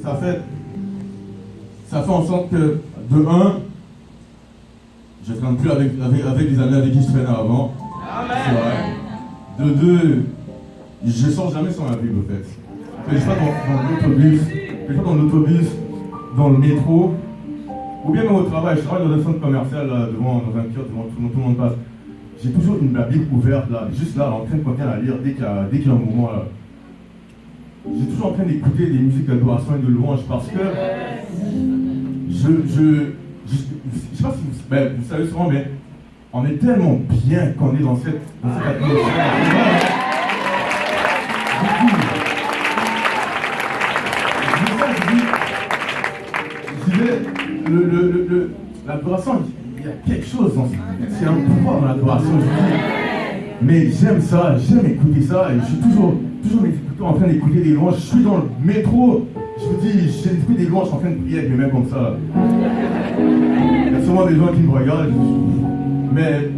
Ça fait en sorte que, de un, je ne traîne plus avec les amis avec qui je traînais avant. C'est vrai. De deux, je ne sors jamais sans la Bible, en fait. Je ne suis pas dans l'autobus, dans le métro, ou bien même au travail. Je travaille dans un centre commercial, là, dans un kiosque, devant tout le monde passe. J'ai toujours la Bible ouverte, là, juste là, en train de continuer à lire dès qu'il y a un moment, là. J'ai toujours en train d'écouter des musiques d'adoration et de louange parce que je sais pas si vous savez souvent, mais on est tellement bien qu'on est dans cette atmosphère. Je disais, l'adoration, il y a quelque chose dans ça. C'est un pouvoir dans l'adoration. Mais j'aime ça, j'aime écouter ça et je suis toujours en train d'écouter des louanges. Je suis dans le métro, je vous dis, j'écoute des louanges en train de prier avec mes mains comme ça. Il y a sûrement des gens qui me regardent, mais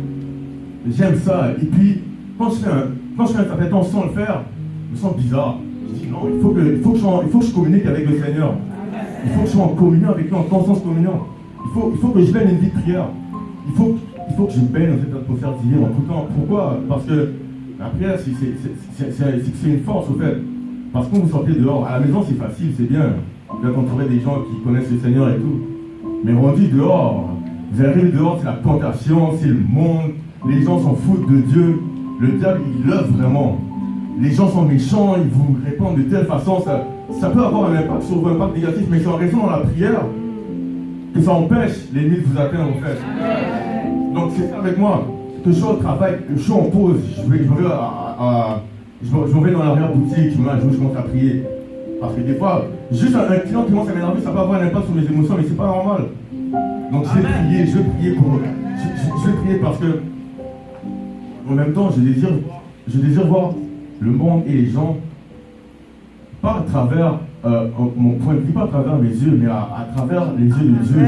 j'aime ça. Et puis, quand je fais un certain temps sans le faire, je me sens bizarre. Je dis non, il faut que je communique avec le Seigneur. Il faut que je sois en communion avec lui, en constante communion. Il faut que je baigne une vie de prière. Il faut que je baigne dans cette atmosphère divine en tout temps. Pourquoi? Parce que la prière, c'est une force au fait. Parce que quand vous sortez dehors, à la maison c'est facile, c'est bien. Vous êtes entouré des gens qui connaissent le Seigneur et tout. Mais rendu dehors, vous arrivez dehors, c'est la tentation, c'est le monde. Les gens s'en foutent de Dieu. Le diable, il œuvre vraiment. Les gens sont méchants, ils vous répondent de telle façon. Ça peut avoir un impact sur vous, un impact négatif, mais c'est en restant dans la prière que ça empêche l'ennemi de vous atteindre en fait. Donc c'est ça avec moi. Que je suis au travail, je suis en pause, je vais dans l'arrière-boutique, je commence à prier. Parce que des fois, juste un client qui commence à m'énerver, ça peut avoir un impact sur mes émotions, mais c'est pas normal. Donc je vais prier parce que en même temps, je désire voir le monde et les gens, pas à travers mon point de vue, pas à travers mes yeux, mais à travers les yeux de Dieu.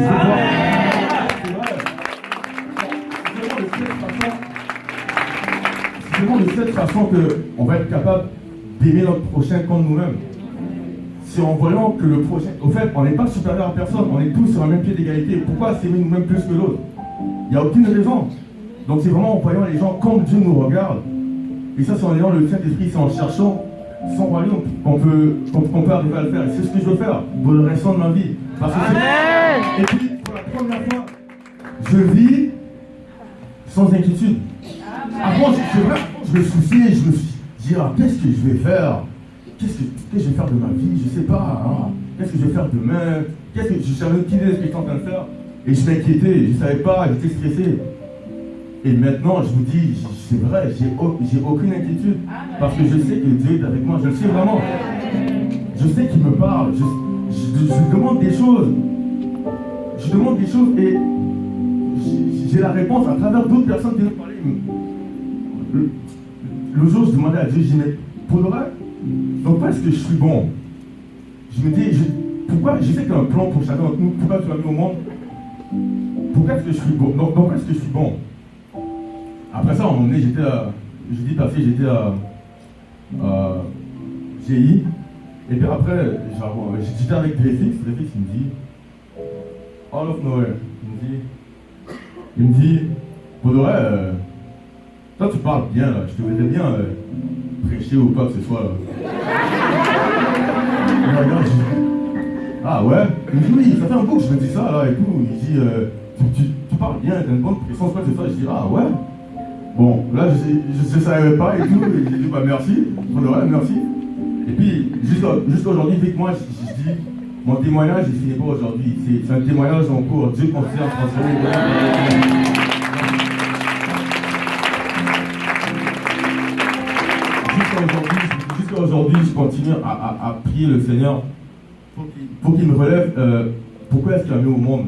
C'est vraiment de cette façon qu'on va être capable d'aimer notre prochain comme nous-mêmes. C'est en voyant que le prochain... Au fait, on n'est pas supérieur à personne, on est tous sur un même pied d'égalité. Pourquoi s'aimer nous-mêmes plus que l'autre? Il n'y a aucune raison. Donc c'est vraiment en voyant les gens comme Dieu nous regarde. Et ça, c'est en ayant le Saint-Esprit, c'est en cherchant son royaume qu'on peut arriver à le faire. Et c'est ce que je veux faire pour le restant de ma vie. Parce que et puis, pour la première fois, je vis sans inquiétude. Avant, je me souciais, je me suis dit, qu'est-ce que je vais faire? Qu'est-ce que je vais faire de ma vie? Je ne sais pas. Qu'est-ce que je vais faire demain? Je savais aucune idée de ce que j'étais en train de faire. Et je m'inquiétais, je ne savais pas, j'étais stressé. Et maintenant, je vous dis, c'est vrai, j'ai aucune inquiétude. Parce que je sais que Dieu est avec moi, je le sais vraiment. Je sais qu'il me parle, je demande des choses. Je demande des choses et j'ai la réponse à travers d'autres personnes qui me parlaient. Le jour, je demandais à Dieu, je dis, mais pour le vrai, pourquoi est-ce que je suis bon? Je me dis, pourquoi, je sais qu'il y a un plan pour chacun d'entre nous, pourquoi tu m'as mis au monde? Pourquoi est-ce que je suis bon? Donc, pourquoi est-ce que je suis bon? Après ça, à un moment donné, j'étais à GI, et puis après, j'étais avec Dreyfix, il me dit, all of nowhere, il me dit, pour le vrai, toi tu parles bien là, je te verrais bien prêcher ou quoi que ce soit là. Il me regarde, je dis, ah ouais? Il me dit oui, ça fait un bout que je me dis ça là et tout. Il dit, tu parles bien, t'as une bonne présence, quoi que ce soit. Je dis, ah ouais? Bon, là je ne savais pas et tout, et j'ai dit bah merci, pour le vrai, merci. Et puis, jusqu'aujourd'hui, vu que moi je dis, mon témoignage il finit pas aujourd'hui, c'est un témoignage en cours, Dieu continue à transformer. Jusqu'à aujourd'hui, je continue à prier le Seigneur pour qu'il me relève. Pourquoi est-ce qu'il m'a mis au monde?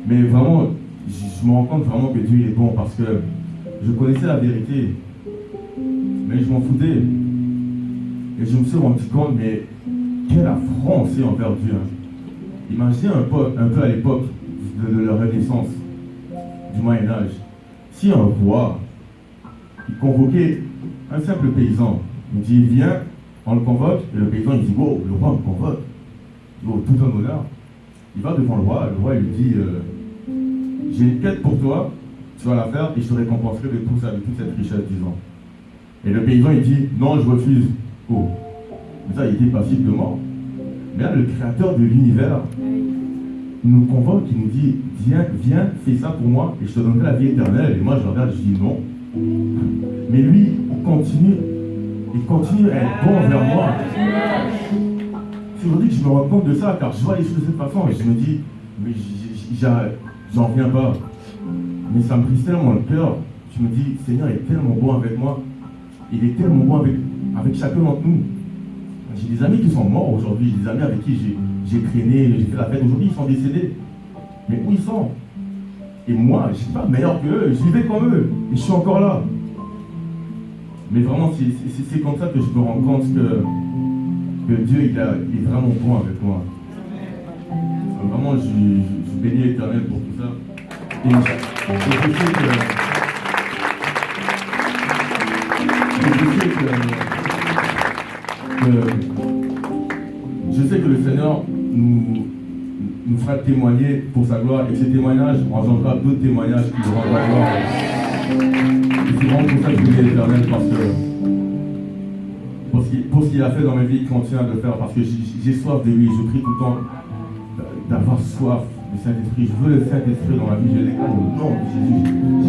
Mais vraiment, je me rends compte vraiment que Dieu est bon parce que je connaissais la vérité, mais je m'en foutais. Et je me suis rendu compte, mais quel affront c'est envers Dieu. Imaginez un peu à l'époque de la Renaissance, du Moyen-Âge. Si un roi il convoquait un simple paysan, il dit viens On le convoque, et le paysan, il dit, wow, le roi me convoque. Il dit, oh, tout un honneur. Il va devant le roi, il lui dit, j'ai une quête pour toi, tu vas la faire, et je te récompenserai de tout ça, de toute cette richesse, disons. Et le paysan, il dit, non, je refuse. Oh, mais ça, il était passible de mort. Mais là, le créateur de l'univers, il nous convoque, il nous dit, viens, fais ça pour moi, et je te donnerai la vie éternelle. Et moi, je regarde, je dis non. Mais lui, il continue à être bon envers moi. C'est aujourd'hui que je me rends compte de ça, car je vois les choses de cette façon, et je me dis, mais j'en reviens pas. Mais ça me brise tellement le cœur. Je me dis, Seigneur est tellement bon avec moi. Il est tellement bon avec chacun d'entre nous. J'ai des amis qui sont morts aujourd'hui, j'ai des amis avec qui j'ai traîné, j'ai fait la fête. Aujourd'hui, ils sont décédés. Mais où ils sont? Et moi, je ne suis pas meilleur qu'eux, je vivais comme eux. Et je suis encore là. Mais vraiment, c'est comme ça que je me rends compte que Dieu, il est vraiment bon avec moi. Vraiment, je suis béni l'Éternel pour tout ça. Et je sais que le Seigneur nous fera témoigner pour sa gloire, et ces témoignages engendrera d'autres témoignages qui nous rendront la gloire. Et c'est vraiment pour ça que je bénis l'Éternel, parce que pour ce qu'il a fait dans ma vie, il continue à le faire, parce que j'ai soif de lui. Je prie tout le temps d'avoir soif du Saint-Esprit. Je veux le Saint-Esprit dans ma vie. Je déclare au nom de Jésus.